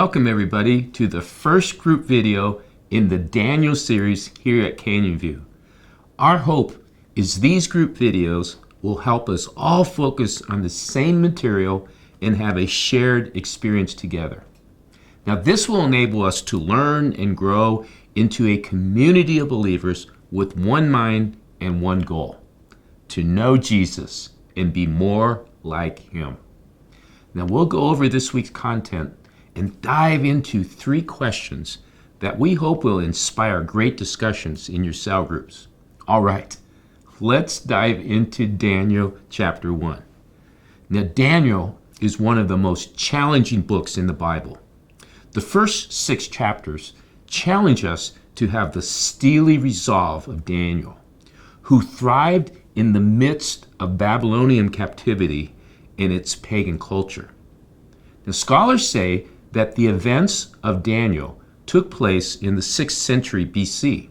Welcome everybody to the first group video in the Daniel series here at Canyon View. Our hope is these group videos will help us all focus on the same material and have a shared experience together. Now this will enable us to learn and grow into a community of believers with one mind and one goal: to know Jesus and be more like Him. Now we'll go over this week's content and dive into 3 questions that we hope will inspire great discussions in your cell groups. All right, let's dive into Daniel chapter 1. Now Daniel is one of the most challenging books in the Bible. The first 6 chapters challenge us to have the steely resolve of Daniel, who thrived in the midst of Babylonian captivity and its pagan culture. Now scholars say that the events of Daniel took place in the 6th century BC,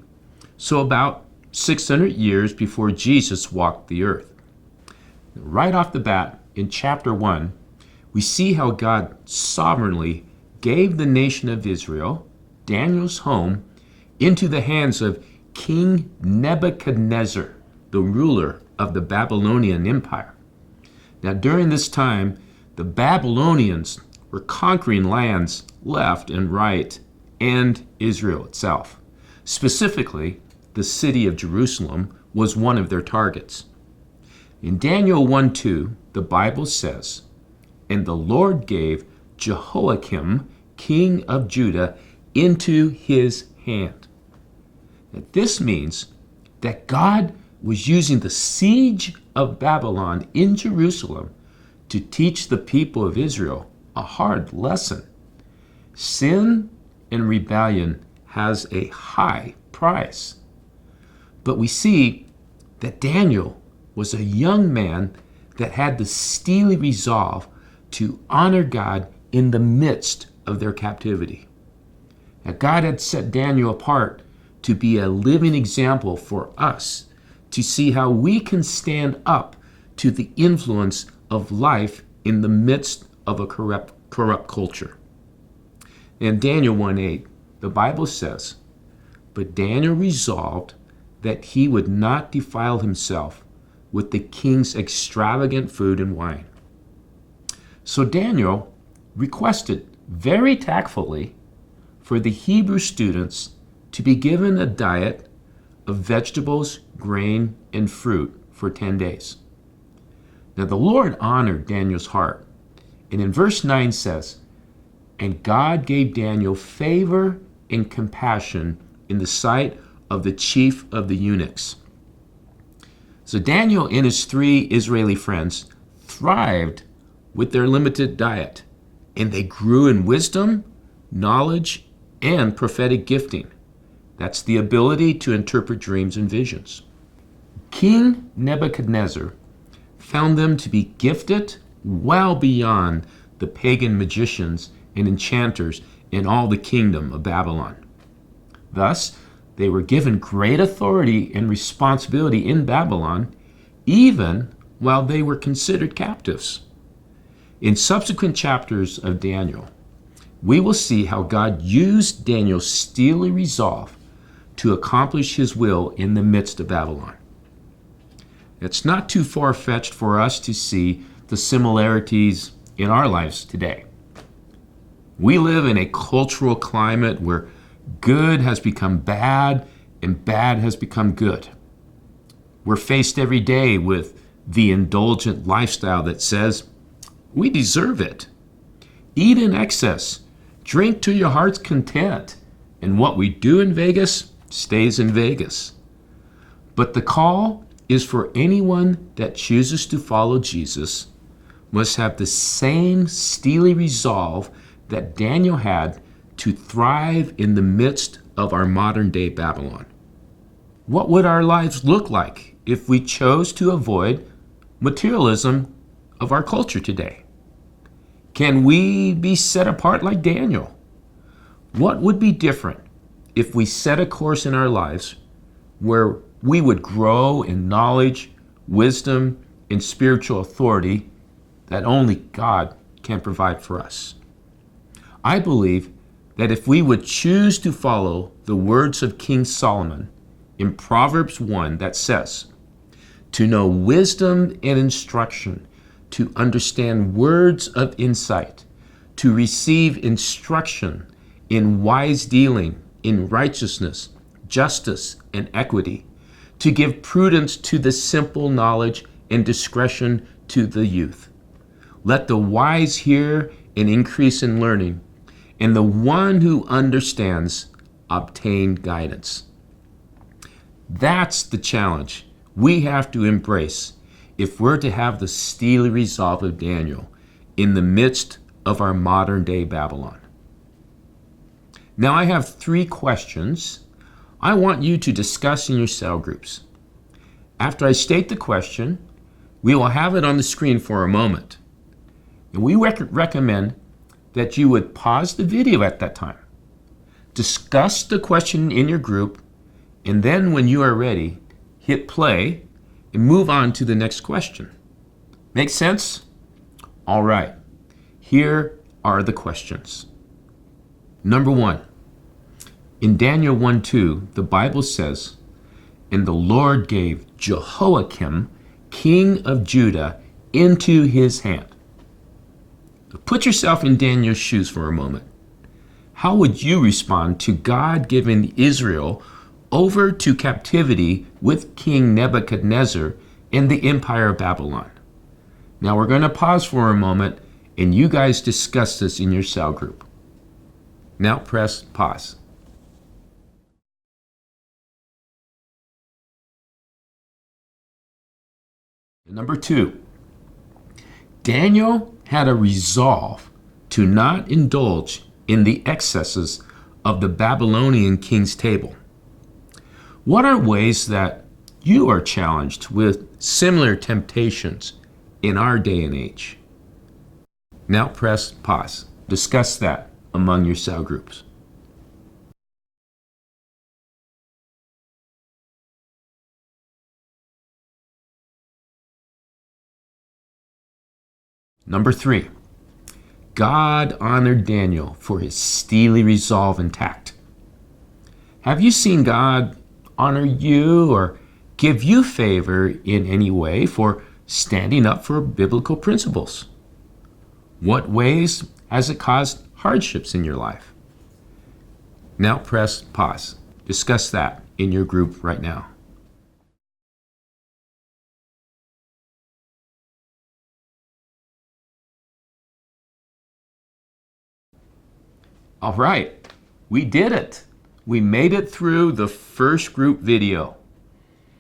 so about 600 years before Jesus walked the earth. Right off the bat, in chapter 1, we see how God sovereignly gave the nation of Israel, Daniel's home, into the hands of King Nebuchadnezzar, the ruler of the Babylonian Empire. Now during this time, the Babylonians were conquering lands left and right, and Israel itself. Specifically, the city of Jerusalem was one of their targets. In Daniel 1:2, the Bible says, "And the Lord gave Jehoiakim, king of Judah, into his hand." Now, this means that God was using the siege of Babylon in Jerusalem to teach the people of Israel a hard lesson. Sin and rebellion has a high price. But we see that Daniel was a young man that had the steely resolve to honor God in the midst of their captivity. Now, God had set Daniel apart to be a living example for us, to see how we can stand up to the influence of life in the midst of a corrupt culture. In Daniel 1:8, the Bible says, "But Daniel resolved that he would not defile himself with the king's extravagant food and wine." So Daniel requested very tactfully for the Hebrew students to be given a diet of vegetables, grain, and fruit for 10 days. Now the Lord honored Daniel's heart, and in verse 9 says, "And God gave Daniel favor and compassion in the sight of the chief of the eunuchs." So Daniel and his 3 Israeli friends thrived with their limited diet, and they grew in wisdom, knowledge, and prophetic gifting. That's the ability to interpret dreams and visions. King Nebuchadnezzar found them to be gifted well beyond the pagan magicians and enchanters in all the kingdom of Babylon. Thus, they were given great authority and responsibility in Babylon, even while they were considered captives. In subsequent chapters of Daniel, we will see how God used Daniel's steely resolve to accomplish His will in the midst of Babylon. It's not too far-fetched for us to see the similarities in our lives today. We live in a cultural climate where good has become bad and bad has become good. We're faced every day with the indulgent lifestyle that says, "We deserve it. Eat in excess, drink to your heart's content, and what we do in Vegas stays in Vegas." But the call is for anyone that chooses to follow Jesus must have the same steely resolve that Daniel had to thrive in the midst of our modern day Babylon. What would our lives look like if we chose to avoid materialism of our culture today? Can we be set apart like Daniel? What would be different if we set a course in our lives where we would grow in knowledge, wisdom, and spiritual authority that only God can provide for us? I believe that if we would choose to follow the words of King Solomon in Proverbs 1 that says, to know wisdom and instruction, to understand words of insight, to receive instruction in wise dealing, in righteousness, justice, and equity, to give prudence to the simple, knowledge and discretion to the youth. Let the wise hear and increase in learning, and the one who understands obtain guidance. That's the challenge we have to embrace if we're to have the steely resolve of Daniel in the midst of our modern day Babylon. Now I have 3 questions I want you to discuss in your cell groups. After I state the question, we will have it on the screen for a moment. And we recommend that you would pause the video at that time. Discuss the question in your group, and then when you are ready, hit play and move on to the next question. Make sense? All right. Here are the questions. Number 1. In Daniel 1:2, the Bible says, "And the Lord gave Jehoiakim, king of Judah, into his hand." Put yourself in Daniel's shoes for a moment. How would you respond to God giving Israel over to captivity with King Nebuchadnezzar and the Empire of Babylon? Now we're going to pause for a moment and you guys discuss this in your cell group. Now press pause. Number 2, Daniel had a resolve to not indulge in the excesses of the Babylonian king's table. What are ways that you are challenged with similar temptations in our day and age? Now press pause. Discuss that among your cell groups. Number 3, God honored Daniel for his steely resolve and tact. Have you seen God honor you or give you favor in any way for standing up for biblical principles? What ways has it caused hardships in your life? Now press pause. Discuss that in your group right now. All right, we did it. We made it through the first group video.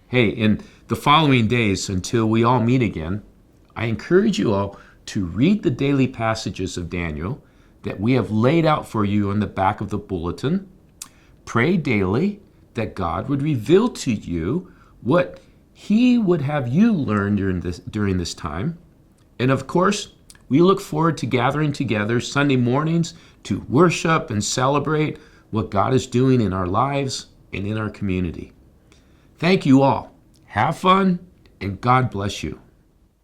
Hey, in the following days until we all meet again, I encourage you all to read the daily passages of Daniel that we have laid out for you on the back of the bulletin. Pray daily that God would reveal to you what he would have you learn during this time. And of course, we look forward to gathering together Sunday mornings to worship and celebrate what God is doing in our lives and in our community. Thank you all. Have fun, and God bless you.